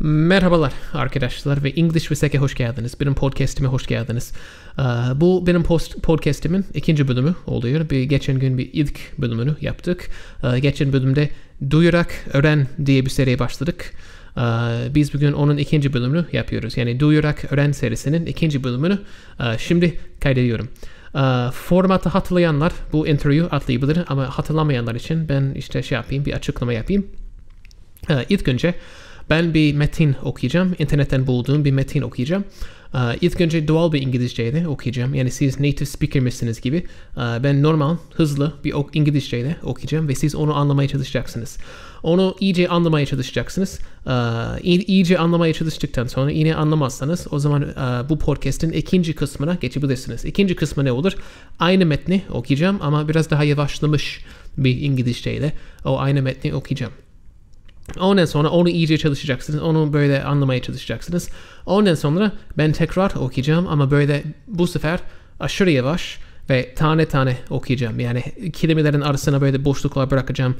Merhabalar arkadaşlar ve English ve Seke hoş geldiniz. Benim podcastime hoş geldiniz. Bu benim podcastimin ikinci bölümü oluyor. Geçen gün bir ilk bölümünü yaptık. Geçen bölümde Duyarak Öğren diye bir seriye başladık. Biz bugün onun ikinci bölümünü yapıyoruz. Yani Duyarak Öğren serisinin ikinci bölümünü şimdi kaydediyorum. Formatı hatırlayanlar bu introyu atlayabilir ama hatırlamayanlar için ben bir açıklama yapayım. İlk önce ben bir metin okuyacağım. İnternetten bulduğum bir metin okuyacağım. İlk önce doğal bir İngilizceyle okuyacağım. Yani siz native speaker misiniz gibi. Ben normal, hızlı bir İngilizceyle okuyacağım ve siz onu anlamaya çalışacaksınız. Onu iyice anlamaya çalışacaksınız. İyice anlamaya çalıştıktan sonra yine anlamazsanız o zaman bu podcast'in ikinci kısmına geçebilirsiniz. İkinci kısmı ne olur? Aynı metni okuyacağım ama biraz daha yavaşlamış bir İngilizceyle o aynı metni okuyacağım. Ondan sonra onu iyice çalışacaksınız. Onu böyle anlamaya çalışacaksınız. Ondan sonra ben tekrar okuyacağım ama böyle bu sefer aşırı yavaş ve tane tane okuyacağım. Yani kelimelerin arasına böyle boşluklar bırakacağım.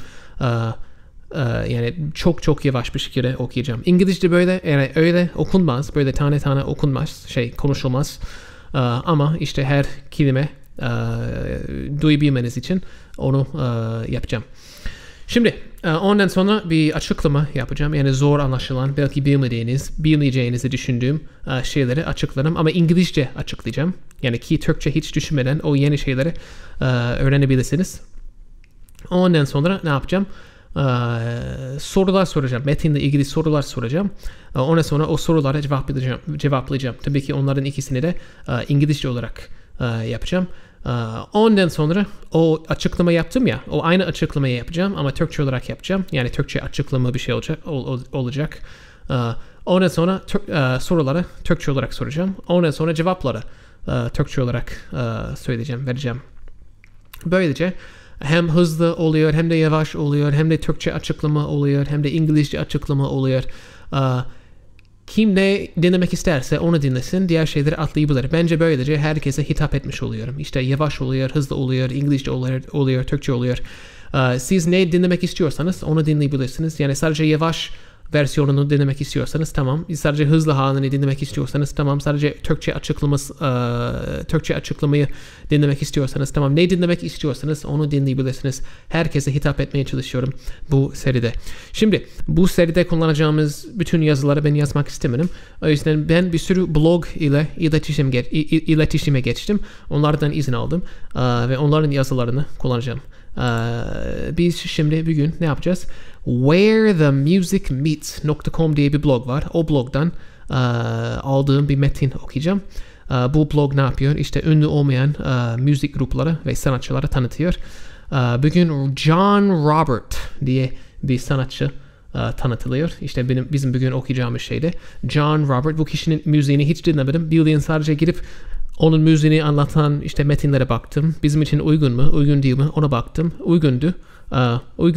Yani çok yavaş bir şekilde okuyacağım. İngilizce böyle yani öyle okunmaz. Böyle tane tane okunmaz. Konuşulmaz. Ama her kelime duyabilmeniz için onu yapacağım. Şimdi ondan sonra bir açıklama yapacağım. Yani zor anlaşılan, belki bilmeyeceğinizi düşündüğüm şeyleri açıklarım. Ama İngilizce açıklayacağım. Yani ki Türkçe hiç düşünmeden o yeni şeyleri öğrenebilirsiniz. Ondan sonra ne yapacağım? Sorular soracağım. Metinle ilgili sorular soracağım. Ondan sonra o sorulara cevaplayacağım. Tabii ki onların ikisini de İngilizce olarak yapacağım. Ondan sonra o açıklama yaptım ya, o aynı açıklamayı yapacağım ama Türkçe olarak yapacağım. Yani Türkçe açıklama bir şey olacak. Ondan sonra soruları Türkçe olarak soracağım. Ondan sonra cevapları Türkçe olarak vereceğim. Böylece hem hızlı oluyor, hem de yavaş oluyor, hem de Türkçe açıklama oluyor, hem de İngilizce açıklama oluyor. Kim ne dinlemek isterse onu dinlesin, diğer şeyleri atlayabilir. Bence böylece herkese hitap etmiş oluyorum. Yavaş oluyor, hızlı oluyor, İngilizce oluyor, Türkçe oluyor. Siz ne dinlemek istiyorsanız onu dinleyebilirsiniz. Yani sadece yavaş versiyonunu dinlemek istiyorsanız tamam. Sadece hızlı halini dinlemek istiyorsanız tamam. Sadece Türkçe açıklamayı dinlemek istiyorsanız tamam. Ne dinlemek istiyorsanız onu dinleyebilirsiniz. Herkese hitap etmeye çalışıyorum bu seride. Şimdi bu seride kullanacağımız bütün yazıları ben yazmak istemedim. O yüzden ben bir sürü blog ile iletişime geçtim. Onlardan izin aldım ve onların yazılarını kullanacağım. Biz şimdi bugün ne yapacağız? wherethemusicmeets.com diye bir blog var. O blogdan aldığım bir metin okuyacağım. Bu blog ne yapıyor? Ünlü olmayan müzik grupları ve sanatçıları tanıtıyor. Bugün John Robert diye bir sanatçı tanıtılıyor. Bizim bugün okuyacağımız şeyde John Robert. Bu kişinin müziğini hiç dinlemedim. Bildiğin sadece gidip onun müziğini anlatan metinlere baktım. Bizim için uygun mu, uygun değil mi ona baktım. Uygundu. O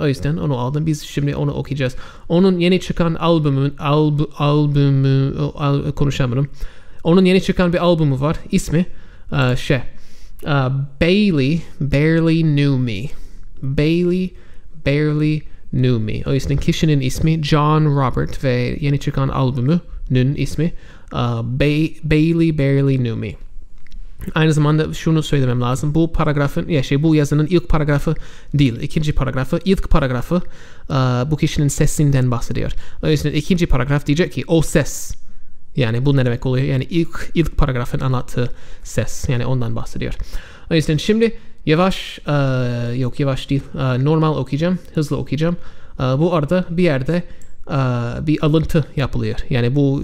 yüzden onu aldım. Biz şimdi onu okuyacağız. Onun yeni çıkan konuşamadım. Onun yeni çıkan bir albümü var. İsmi Bailey Barely Knew Me. Bailey Barely Knew Me. O yüzden kişinin ismi John Robert ve yeni çıkan albümünün ismi Bailey Barely Knew Me. Aynı zamanda şunu söylemem lazım. Bu paragrafın bu yazının ilk paragrafı değil, ikinci paragrafı. İlk paragrafı bu kişinin sesinden bahsediyor. O yüzden ikinci paragraf diyecek ki o ses. Yani bu ne demek oluyor? Yani ilk paragrafın anlattığı ses. Yani ondan bahsediyor. O yüzden şimdi yavaş değil. Normal okuyacağım, hızlı okuyacağım. Bu arada bir yerde bir alıntı yapılıyor. Yani bu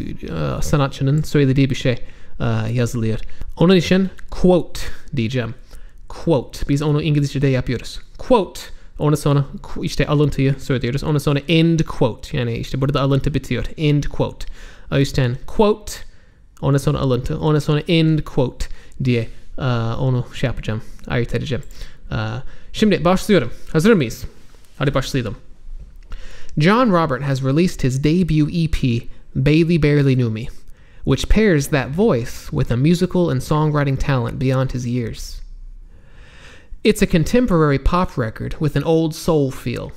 sanatçının söylediği bir şey yazılıyor. Onun için quote diyeceğim. Quote. Biz onu İngilizce'de yapıyoruz. Quote. Ondan sonra alıntıyı söylüyoruz. Ondan sonra end quote. Yani burada alıntı bitiyor. End quote. O yüzden quote. Ondan sonra alıntı. Ondan sonra end quote diye onu yapacağım. Ayırt edeceğim. Şimdi başlıyorum. Hazır mıyız? Hadi başlayalım. John Robert has released his debut EP, Bailey Barely Knew Me, which pairs that voice with a musical and songwriting talent beyond his years. It's a contemporary pop record with an old soul feel.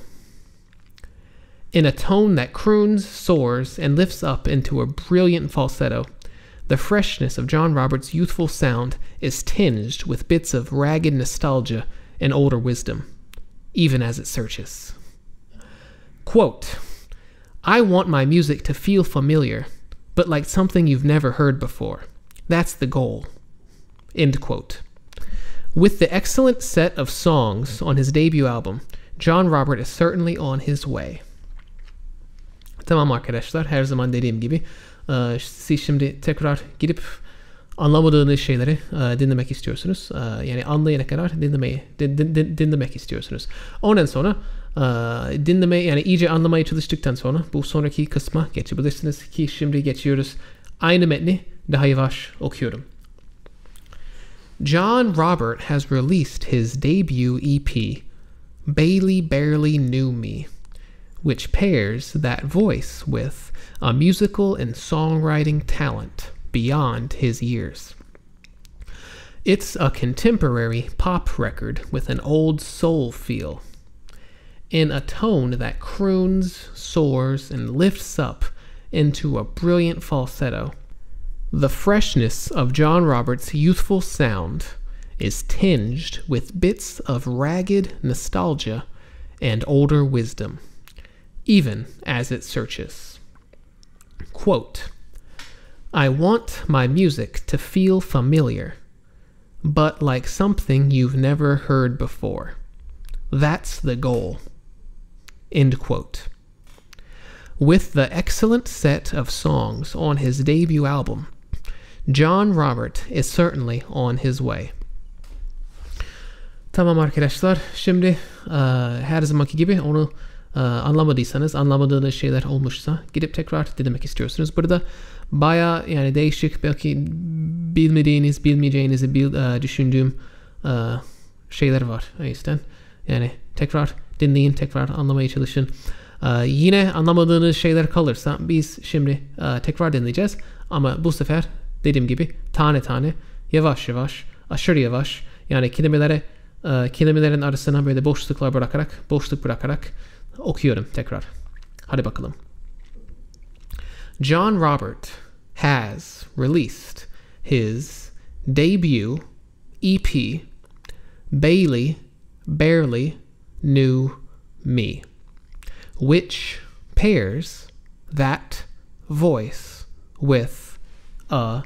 In a tone that croons, soars, and lifts up into a brilliant falsetto, the freshness of John Roberts' youthful sound is tinged with bits of ragged nostalgia and older wisdom, even as it searches. Quote, I want my music to feel familiar, but like something you've never heard before. That's the goal. End quote. With the excellent set of songs on his debut album, John Robert is certainly on his way. Tamam arkadaşlar, her zaman dediğim gibi siz şimdi tekrar gidip anlamadığınız şeyleri dinlemek istiyorsunuz. Yani anlayana kadar dinlemek istiyorsunuz. Ondan sonra dinleme, yani iyice anlamaya çalıştıktan sonra bu sonraki kısma geçebilirsiniz ki şimdi geçiyoruz. Aynı metni daha yavaş okuyorum. John Robert has released his debut EP, Bailey Barely Knew Me, which pairs that voice with a musical and songwriting talent beyond his years. It's a contemporary pop record with an old soul feel, in a tone that croons, soars, and lifts up into a brilliant falsetto. The freshness of John Roberts' youthful sound is tinged with bits of ragged nostalgia and older wisdom, even as it searches. Quote, I want my music to feel familiar, but like something you've never heard before. That's the goal. End quote. With the excellent set of songs on his debut album, John Robert is certainly on his way. Tamam arkadaşlar, şimdi her zamanki gibi onu anlamadıysanız, anlamadığınız şeyler olmuşsa gidip tekrar dinlemek istiyorsunuz. Burada baya yani değişik, belki bilmeyeceğinizi düşündüğüm şeyler var. O yüzden yani tekrar dinleyin, tekrar anlamaya çalışın. Yine anlamadığınız şeyler kalırsa biz şimdi tekrar dinleyeceğiz. Ama bu sefer dediğim gibi tane tane, yavaş yavaş, aşırı yavaş, yani kelimelerin arasına böyle boşluk bırakarak okuyorum tekrar. Hadi bakalım. John Robert has released his debut EP, Bailey Barely Knew Me, which pairs that voice with a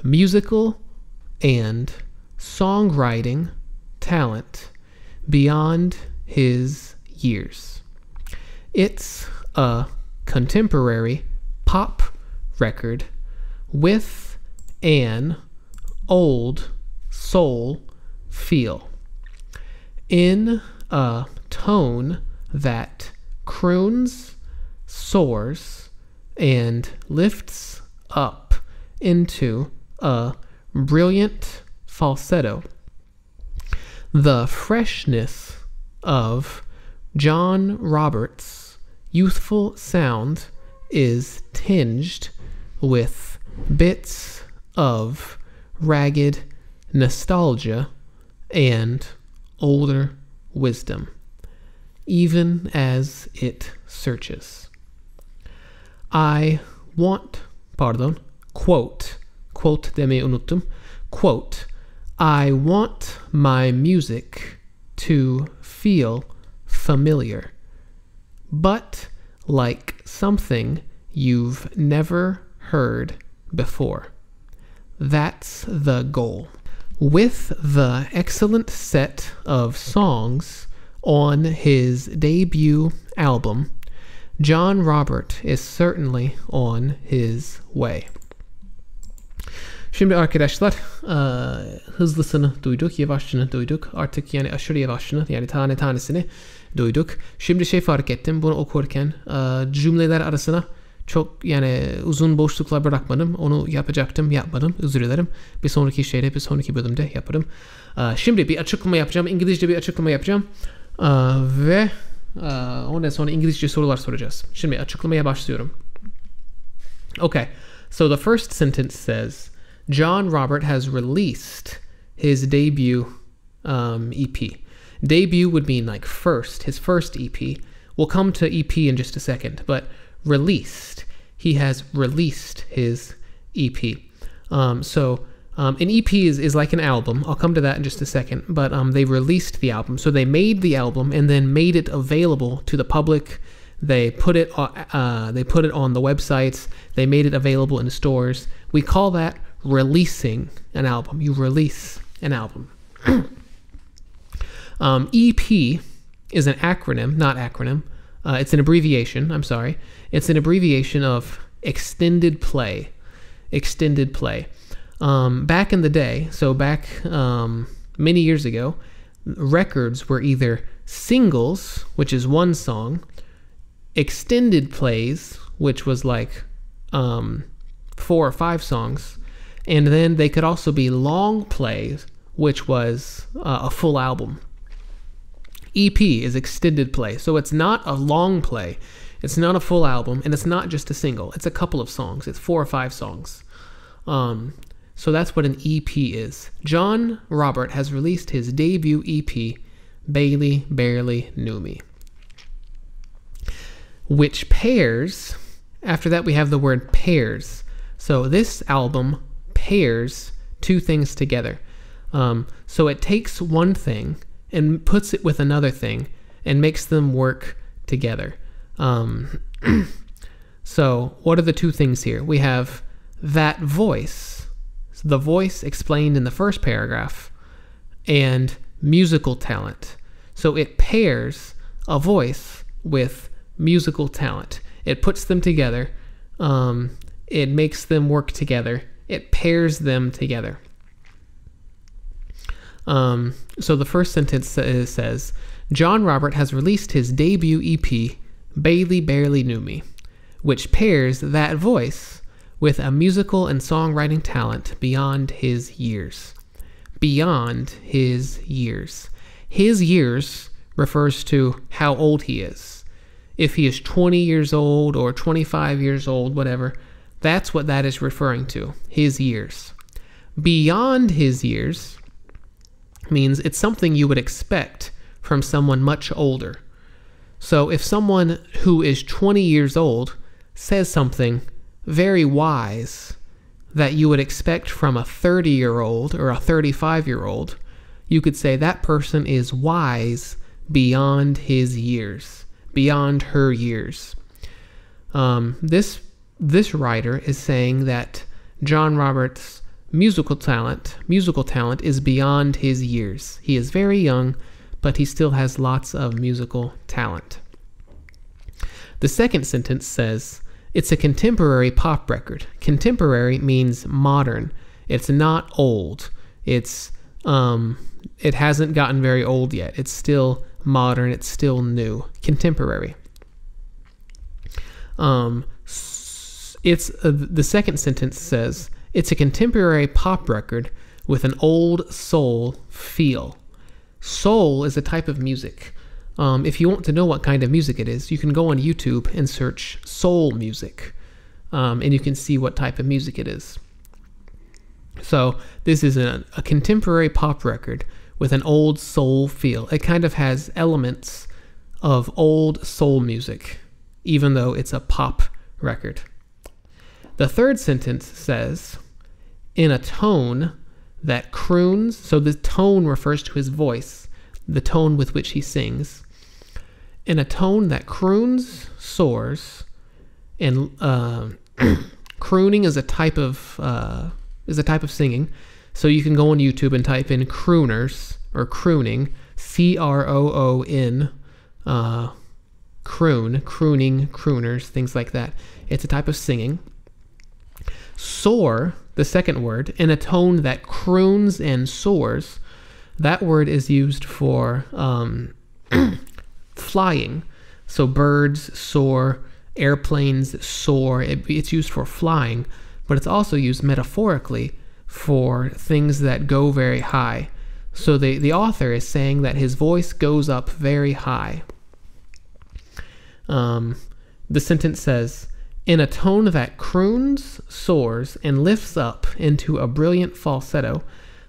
musical and songwriting talent beyond his years. It's a contemporary pop record with an old soul feel, in a tone that croons, soars, and lifts up into a brilliant falsetto. The freshness of John Roberts' youthful sound is tinged with bits of ragged nostalgia and older wisdom, even as it searches. Quote demeyi unuttum. Quote, I want my music to feel familiar, but like something you've never heard before. That's the goal. With the excellent set of songs on his debut album, John Robert is certainly on his way. Şimdi arkadaşlar hızlısını duyduk, yavaşını duyduk. Artık yani aşırı yavaşını, yani tane tanesini duyduk. Şimdi fark ettim bunu okurken cümleler arasına çok yani uzun boşluklar bırakmadım. Onu yapacaktım, yapmadım. Özür dilerim. Bir sonraki bölümde yaparım. Şimdi bir açıklama yapacağım. İngilizce bir açıklama yapacağım. Ve ondan sonra İngilizce sorular soracağız. Şimdi açıklamaya başlıyorum. Okay. So the first sentence says, John Robert has released his debut EP. Debut would mean like his first EP, We'll come to EP in just a second, but released. He has released his EP. An EP is like an album. I'll come to that in just a second, but they released the album. So they made the album and then made it available to the public. They put it on the websites. They made it available in the stores. We call that releasing an album. You release an album. EP is an acronym, not acronym. It's an abbreviation. I'm sorry. It's an abbreviation of extended play. Extended play. Back in the day, so back many years ago, records were either singles, which is one song, extended plays, which was like 4 or 5 songs, and then they could also be long plays, which was a full album. EP is extended play, so it's not a long play, it's not a full album, and it's not just a single. It's a couple of songs. It's 4 or 5 songs. So that's what an EP is. John Robert has released his debut EP, Bailey Barely Knew Me, which pairs, after that we have the word pairs. So this album pairs 2 things together. So it takes one thing and puts it with another thing and makes them work together. So what are the 2 things here? We have that voice, the voice explained in the first paragraph, and musical talent. So it pairs a voice with musical talent. It puts them together. It makes them work together. It pairs them together. So the first sentence says, John Robert has released his debut EP, Bailey Barely Knew Me, which pairs that voice with a musical and songwriting talent beyond his years. Beyond his years. His years refers to how old he is. If he is 20 years old or 25 years old, whatever, that's what that is referring to, his years. Beyond his years means it's something you would expect from someone much older. So if someone who is 20 years old says something very wise that you would expect from a 30-year-old or a 35-year-old, you could say that person is wise beyond his years, beyond her years. This writer is saying that John Roberts' musical talent is beyond his years. He is very young, but he still has lots of musical talent. The second sentence says, it's a contemporary pop record. Contemporary means modern. It's not old. It hasn't gotten very old yet. It's still modern. It's still new. Contemporary. The second sentence says, it's a contemporary pop record with an old soul feel. Soul is a type of music. If you want to know what kind of music it is, you can go on YouTube and search soul music, and you can see what type of music it is. So this is a contemporary pop record with an old soul feel. It kind of has elements of old soul music, even though it's a pop record. The third sentence says, in a tone that croons, so the tone refers to his voice, the tone with which he sings, in a tone that croons, soars, and crooning is a type of singing. So you can go on YouTube and type in crooners or crooning, C-R-O-O-N, crooning, crooners, things like that. It's a type of singing. Soar, the second word, in a tone that croons and soars. That word is used for flying. So birds soar, airplanes soar. It's used for flying, but it's also used metaphorically for things that go very high. So the author is saying that his voice goes up very high. The sentence says, in a tone that croons, soars, and lifts up into a brilliant falsetto.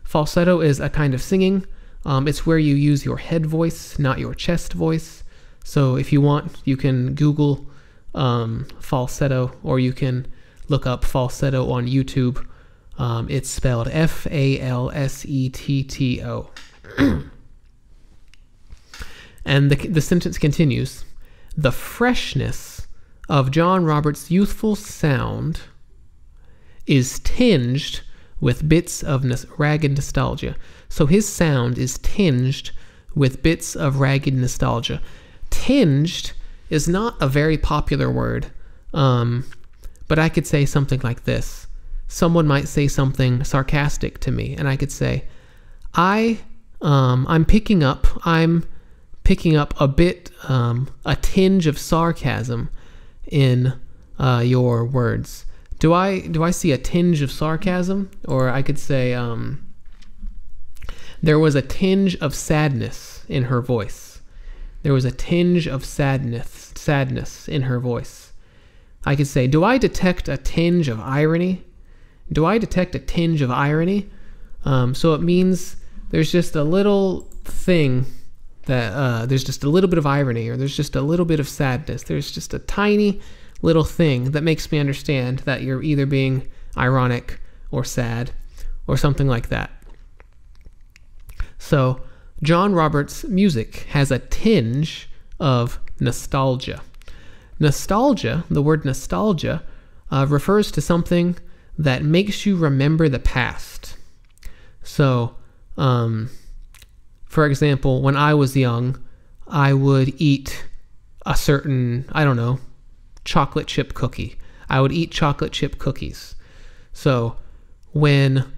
Falsetto is a kind of singing. It's where you use your head voice, not your chest voice. So if you want, you can Google falsetto, or you can look up falsetto on YouTube. It's spelled Falsetto. And the sentence continues. The freshness of John Roberts' youthful sound is tinged with bits of ragged nostalgia. So his sound is tinged with bits of ragged nostalgia. Tinged is not a very popular word, but I could say something like this. Someone might say something sarcastic to me, and I could say, I'm picking up a bit, a tinge of sarcasm in your words. Do I see a tinge of sarcasm? Or I could say, there was a tinge of sadness in her voice. There was a tinge of sadness in her voice. I could say, do I detect a tinge of irony? Do I detect a tinge of irony? So it means there's just a little thing that there's just a little bit of irony, or there's just a little bit of sadness. There's just a tiny little thing that makes me understand that you're either being ironic or sad or something like that. So John Roberts' music has a tinge of nostalgia. Nostalgia, the word nostalgia, refers to something that makes you remember the past. So, for example, when I was young, I would eat a certain, I don't know, chocolate chip cookie. I would eat chocolate chip cookies. So when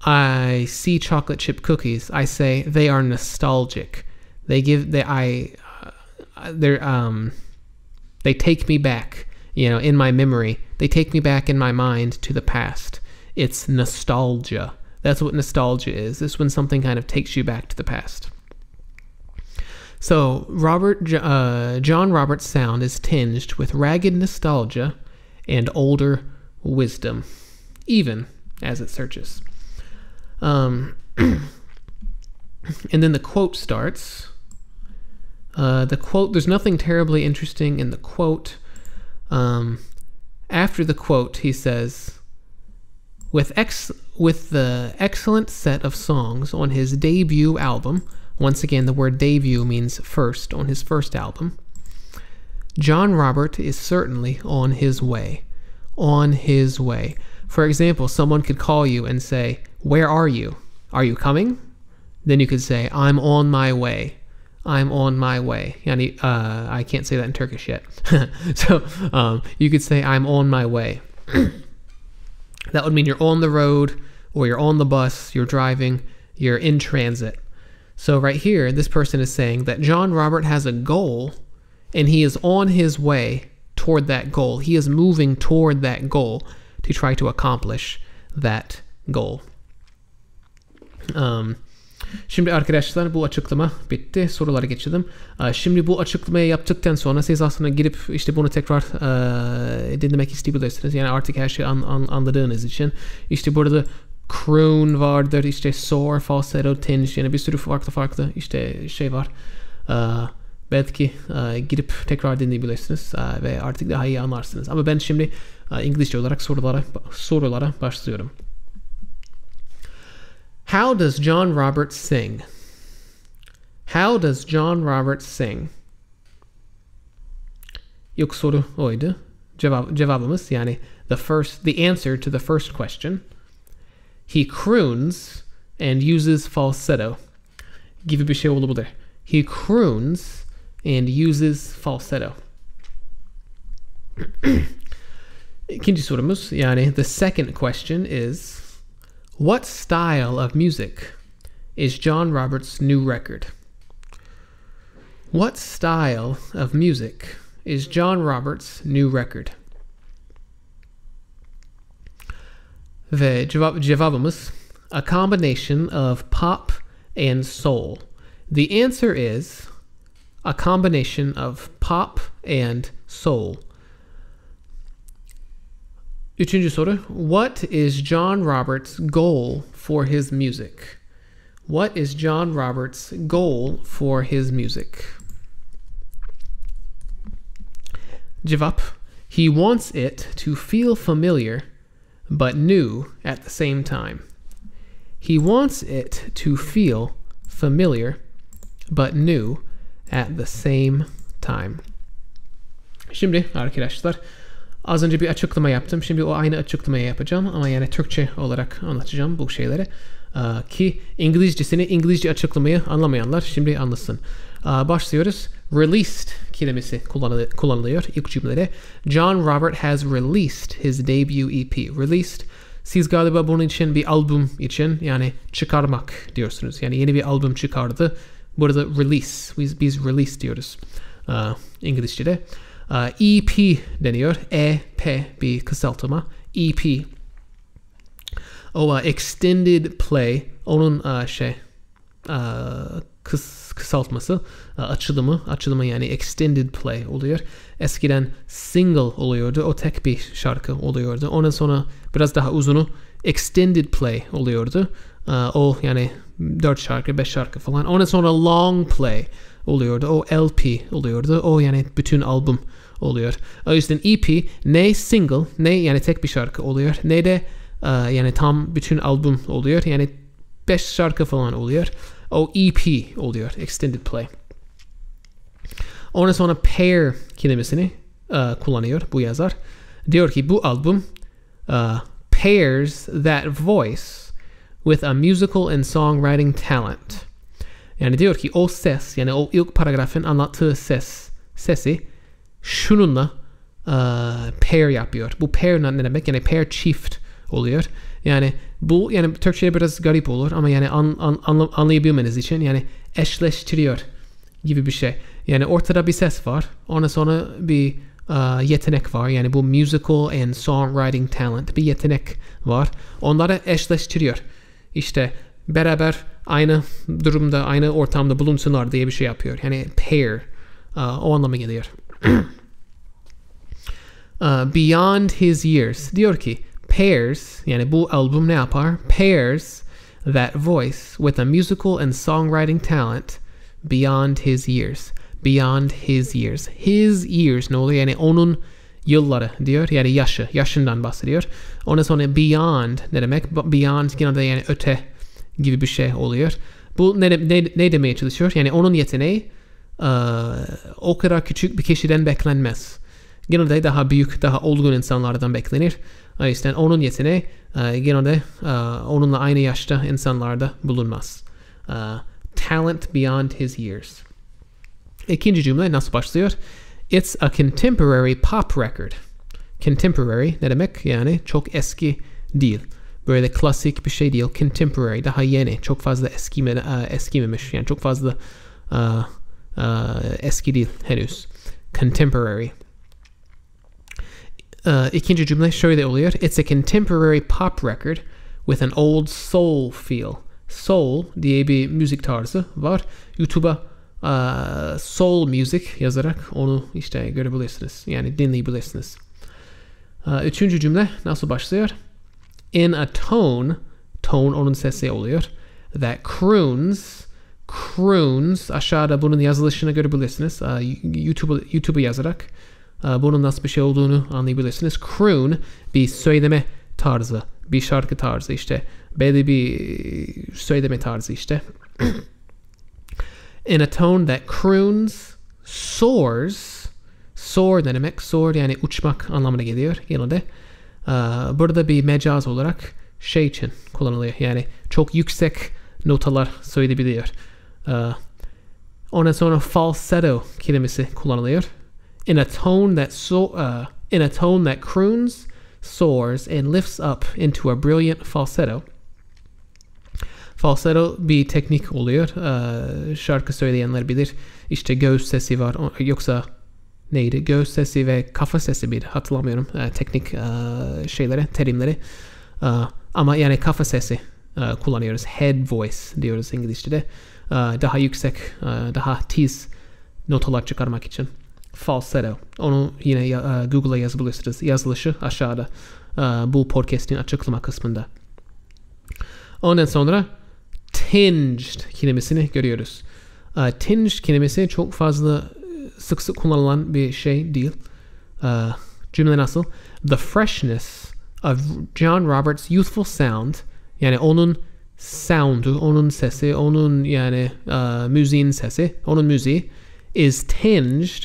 I see chocolate chip cookies, I say they are nostalgic. They take me back, in my memory. They take me back in my mind to the past. It's nostalgia. That's what nostalgia is. It's when something kind of takes you back to the past. So John Roberts' sound is tinged with ragged nostalgia and older wisdom, even as it searches. And then the quote starts. The quote, there's nothing terribly interesting in the quote. After the quote, he says, with the excellent set of songs on his debut album, once again, the word debut means first, on his first album, John Robert is certainly on his way. On his way. For example, someone could call you and say, where are you? Are you coming? Then you could say, I'm on my way. I'm on my way. Yani, I can't say that in Turkish yet. So you could say, I'm on my way. That would mean you're on the road, or you're on the bus, you're driving, you're in transit. So right here, this person is saying that John Robert has a goal, and he is on his way toward that goal. He is moving toward that goal to try to accomplish that goal. Şimdi arkadaşlar bu açıklama bitti. Sorulara geçelim. Şimdi bu açıklamayı yaptıktan sonra siz aslında girip işte bunu tekrar dinlemek isteyebilirsiniz. Yani artık her şeyi anladığınız için. İşte burada croon vardır, işte soar, falsetto, tinged, yani bir sürü farklı işte şey var. Belki girip tekrar dinleyebilirsiniz ve artık daha iyi anlarsınız. Ama ben şimdi İngilizce olarak sorulara başlıyorum. How does John Roberts sing? How does John Roberts sing? İlk soru oydu. Cevabımız yani the answer to the first question. He croons and uses falsetto. Gibi bir şey olabilir. He croons and uses falsetto. İkinci sorumuz yani the second question is, what style of music is John Roberts' new record? What style of music is John Roberts' new record? Ve cevabımız, a combination of pop and soul. The answer is a combination of pop and soul. Üçüncü soru. What is John Roberts' goal for his music? What is John Roberts' goal for his music? Cevap: He wants it to feel familiar but new at the same time. He wants it to feel familiar but new at the same time. Şimdi arkadaşlar az önce bir açıklama yaptım. Şimdi o aynı açıklamayı yapacağım ama yani Türkçe olarak anlatacağım bu şeyleri. Ki İngilizce açıklamayı anlamayanlar şimdi anlasın. Başlıyoruz. Released kelimesi kullanılıyor ilk cümlede. John Robert has released his debut EP. Released. Siz galiba bunun için bir albüm için yani çıkarmak diyorsunuz. Yani yeni bir albüm çıkardı. Burada release. Biz release diyoruz İngilizce'de. EP deniyor. EP bir kısaltma. EP. O extended play. Onun kısaltması, açılımı yani extended play oluyor. Eskiden single oluyordu. O tek bir şarkı oluyordu. Ondan sonra biraz daha uzunu extended play oluyordu. O yani 4 şarkı, 5 şarkı falan. Ondan sonra long play oluyordu. O LP oluyordu. O yani bütün albüm oluyor. O yüzden EP ne single ne yani tek bir şarkı oluyor. Ne de yani tam bütün albüm oluyor. Yani 5 şarkı falan oluyor. O EP oluyor. Extended play. Ondan sonra pair kelimesini kullanıyor bu yazar. Diyor ki bu albüm pairs that voice with a musical and songwriting talent. Yani diyor ki o ses yani o ilk paragrafın anlattığı sesi şununla pair yapıyor. Bu pair ne demek? Yani pair çift oluyor. Yani bu yani Türkçe'de biraz garip olur ama yani anlayabilmeniz için yani eşleştiriyor gibi bir şey. Yani ortada bir ses var. Ondan sonra bir yetenek var. Yani bu musical and songwriting talent bir yetenek var. Onları eşleştiriyor. İşte beraber aynı durumda, aynı ortamda bulunsunlar diye bir şey yapıyor. Yani pair o anlama geliyor. Beyond his years. Diyor ki pairs yani bu albüm ne yapar? Pairs that voice with a musical and songwriting talent beyond his years. Beyond his years. His years ne oluyor? Yani onun yılları diyor. Yani yaşından bahsediyor. Ondan sonra beyond ne demek? Beyond genelde yani öte gibi bir şey oluyor. Bu ne demeye çalışıyor? Yani onun yeteneği o kadar küçük bir kişiden beklenmez. Genelde daha büyük, daha olgun insanlardan beklenir. O yüzden onun yeteneği genelde onunla aynı yaşta insanlarda bulunmaz. Talent beyond his years. İkinci cümle nasıl başlıyor? It's a contemporary pop record. Contemporary ne demek? Yani çok eski değil. Böyle klasik bir şey değil. Contemporary daha yeni. Çok fazla eskimemiş. Yani çok fazla eski değil henüz. Contemporary. İkinci cümle şöyle oluyor. It's a contemporary pop record with an old soul feel. Soul diye bir müzik tarzı var. YouTube'a soul music yazarak onu işte görebilirsiniz. Yani dinleyebilirsiniz. Üçüncü cümle nasıl başlıyor? In a tone onun sesi oluyor. That croons aşağıda bunun yazılışını görebilirsiniz. YouTube'a yazarak bunun nasıl bir şey olduğunu anlayabilirsiniz. Croon bir söyleme tarzı, bir şarkı tarzı işte. Belli bir söyleme tarzı işte. In a tone that croons, soars. Soar ne demek? Soar yani uçmak anlamına geliyor genelde. Burada bir mecaz olarak şey için kullanılıyor. Yani çok yüksek notalar söyleyebiliyor. Ondan sonra falsetto kelimesi kullanılıyor. In a tone that croons, soars and lifts up into a brilliant falsetto. Falsetto bir teknik oluyor. Şarkı söyleyenler bilir. İşte göğüs sesi var. Yoksa neydi? Göğüs sesi ve kafa sesi bir hatırlamıyorum. Teknik terimleri. Ama yani kafa sesi kullanıyoruz. Head voice diyoruz İngilizce'de. Daha yüksek, daha tiz notalar çıkarmak için. Falsetto. Onu yine Google'a yazabilirsiniz. Yazılışı aşağıda. Bu podcast'in açıklama kısmında. Ondan sonra tinged kelimesini görüyoruz. Tinged kelimesi çok fazla sık kullanılan bir şey değil. Cümle nasıl? The freshness of John Robert's youthful sound, yani onun sound'u, onun sesi, onun yani müziğin sesi, onun müziği is tinged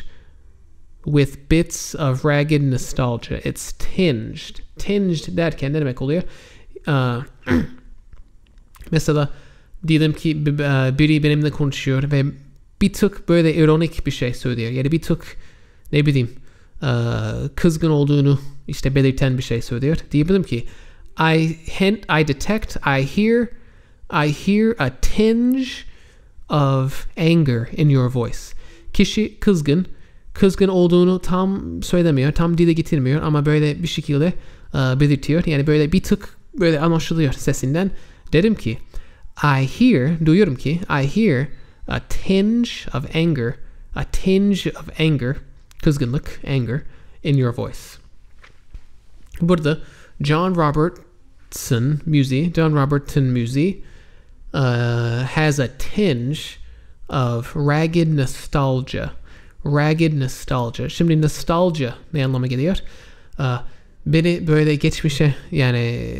with bits of ragged nostalgia. It's tinged. Tinged derken ne demek oluyor? Mesela diyelim ki biri benimle konuşuyor ve bir tık böyle ironik bir şey söylüyor. Yani bir tık ne bileyim kızgın olduğunu işte belirten bir şey söylüyor. Diyebilirim ki I detect, I hear a tinge of anger in your voice. Kişi kızgın olduğunu tam söylemiyor, tam dile getirmiyor ama böyle bir şekilde belirtiyor. Yani böyle bir tık böyle anlaşılıyor sesinden. Derim ki duyuyorum ki I hear a tinge of anger, kızgınlık, anger in your voice. Burada John Robertson müziği has a tinge of ragged nostalgia. Şimdi nostalgia ne anlama geliyor? Beni böyle geçmişe yani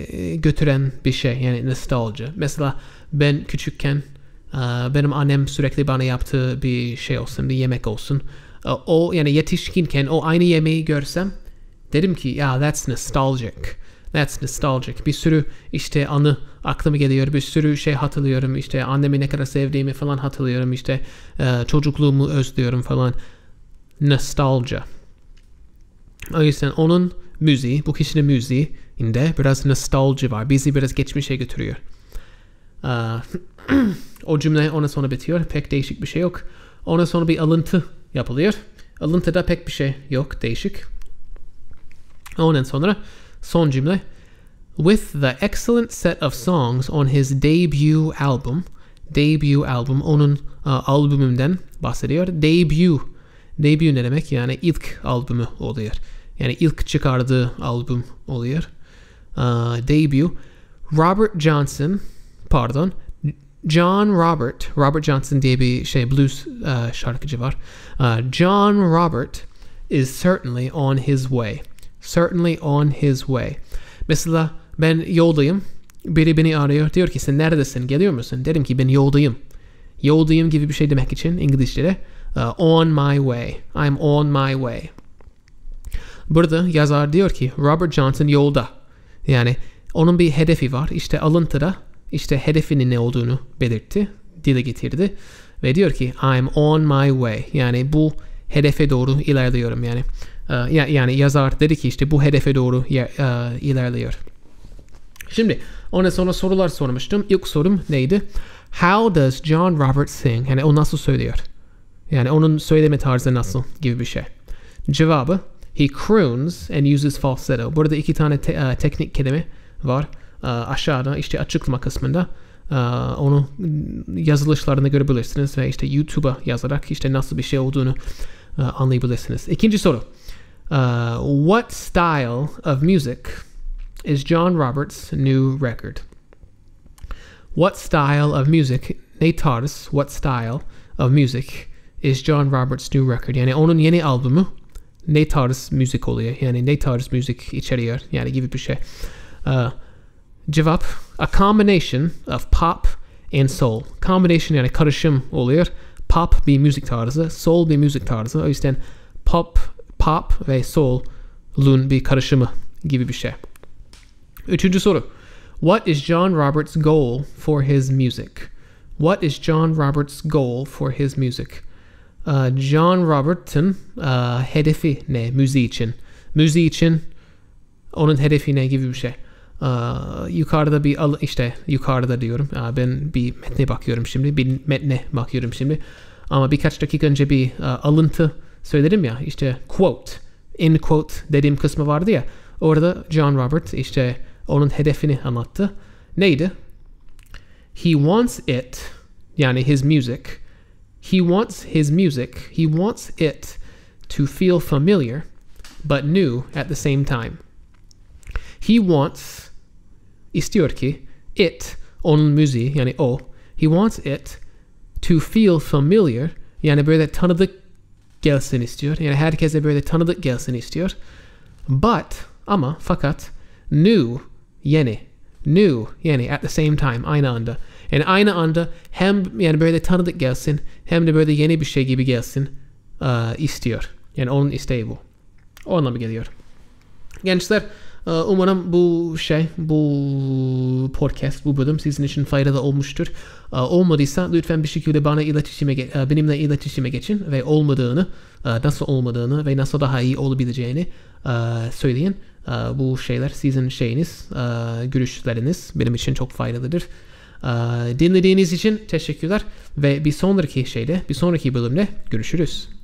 götüren bir şey, yani nostalgia. Mesela ben küçükken benim annem sürekli bana yaptığı bir şey olsun, bir yemek olsun. O yani yetişkinken o aynı yemeği görsem derim ki ya that's nostalgic. Bir sürü işte anı aklıma geliyor. Bir sürü şey hatırlıyorum. İşte annemi ne kadar sevdiğimi falan hatırlıyorum. İşte çocukluğumu özlüyorum falan. Nostalgia. O yüzden onun müziği, bu kişinin müziğinde biraz nostalji var. Bizi biraz geçmişe götürüyor. O cümle ona sonra bitiyor. Pek değişik bir şey yok. Ona sonra bir alıntı yapılıyor. Alıntıda pek bir şey yok. Değişik. Ondan sonra son cümle. With the excellent set of songs on his debut album, onun albümünden bahsediyor. Debut ne demek? Yani ilk albümü oluyor. Yani ilk çıkardığı albüm oluyor. Debut. Robert Johnson diye bir şey blues şarkıcı var. John Robert is certainly on his way. Mesela ben yoldayım. Biri beni arıyor. Diyor ki sen neredesin? Geliyor musun? Derim ki ben yoldayım. Yoldayım gibi bir şey demek için İngilizce'de on my way. I'm on my way. Burada yazar diyor ki Robert Johnson yolda. Yani onun bir hedefi var. İşte alıntıda işte hedefinin ne olduğunu belirtti. Dile getirdi. Ve diyor ki I'm on my way. Yani bu hedefe doğru ilerliyorum. Yani yazar dedi ki işte bu hedefe doğru ilerliyor. Şimdi ona sonra sorular sormuştum. İlk sorum neydi? How does John Robert sing? Yani o nasıl söylüyor? Yani onun söyleme tarzı nasıl gibi bir şey. Cevabı he croons and uses falsetto. Burada iki tane teknik kelime var. Aşağıda işte açıklama kısmında onu yazılışlarını görebilirsiniz ve işte YouTube'a yazarak işte nasıl bir şey olduğunu anlayabilirsiniz. İkinci soru. What style of music is John Robert's new record? What style of music, ne tarz, what style of music is John Robert's new record? Yani onun yeni albümü ne tarz müzik oluyor? Yani ne tarz müzik içeriyor? Yani gibi bir şey. Cevap, a combination of pop and soul. Combination yani karışım oluyor. Pop bir müzik tarzı, soul bir müzik tarzı. O yüzden pop ve soul'un bir karışımı gibi bir şey. Üçüncü soru. What is John Robert's goal for his music? What is John Robert's goal for his music? John Robert'ın hedefi ne müziği için? Müziği için onun hedefi ne gibi bir şey? Yukarıda yukarıda diyorum. Ben bir metne bakıyorum şimdi. Ama birkaç dakika önce bir alıntı söyledim ya. İşte quote, in quote dediğim kısmı vardı ya. Orada John Robert işte onun hedefini anlattı. Neydi? He wants it, yani his music. He wants it to feel familiar but new at the same time. He wants, istiyor ki onun müziği yani o. He wants it to feel familiar, yani böyle tanıdık gelsin istiyor. Yani herkese böyle tanıdık gelsin istiyor. Fakat new, yeni. New, yeni at the same time, aynı anda. Yani aynı anda hem yani böyle tanıdık gelsin hem de böyle yeni bir şey gibi gelsin istiyor. Yani onun isteği bu. O anlamı geliyor. Gençler, umarım bu podcast, bu bölüm sizin için faydalı olmuştur. Olmadıysa lütfen bir şekilde benimle iletişime geçin ve nasıl olmadığını ve nasıl daha iyi olabileceğini söyleyin. Bu şeyler sizin görüşleriniz benim için çok faydalıdır. Dinlediğiniz için teşekkürler ve bir sonraki bölümde görüşürüz.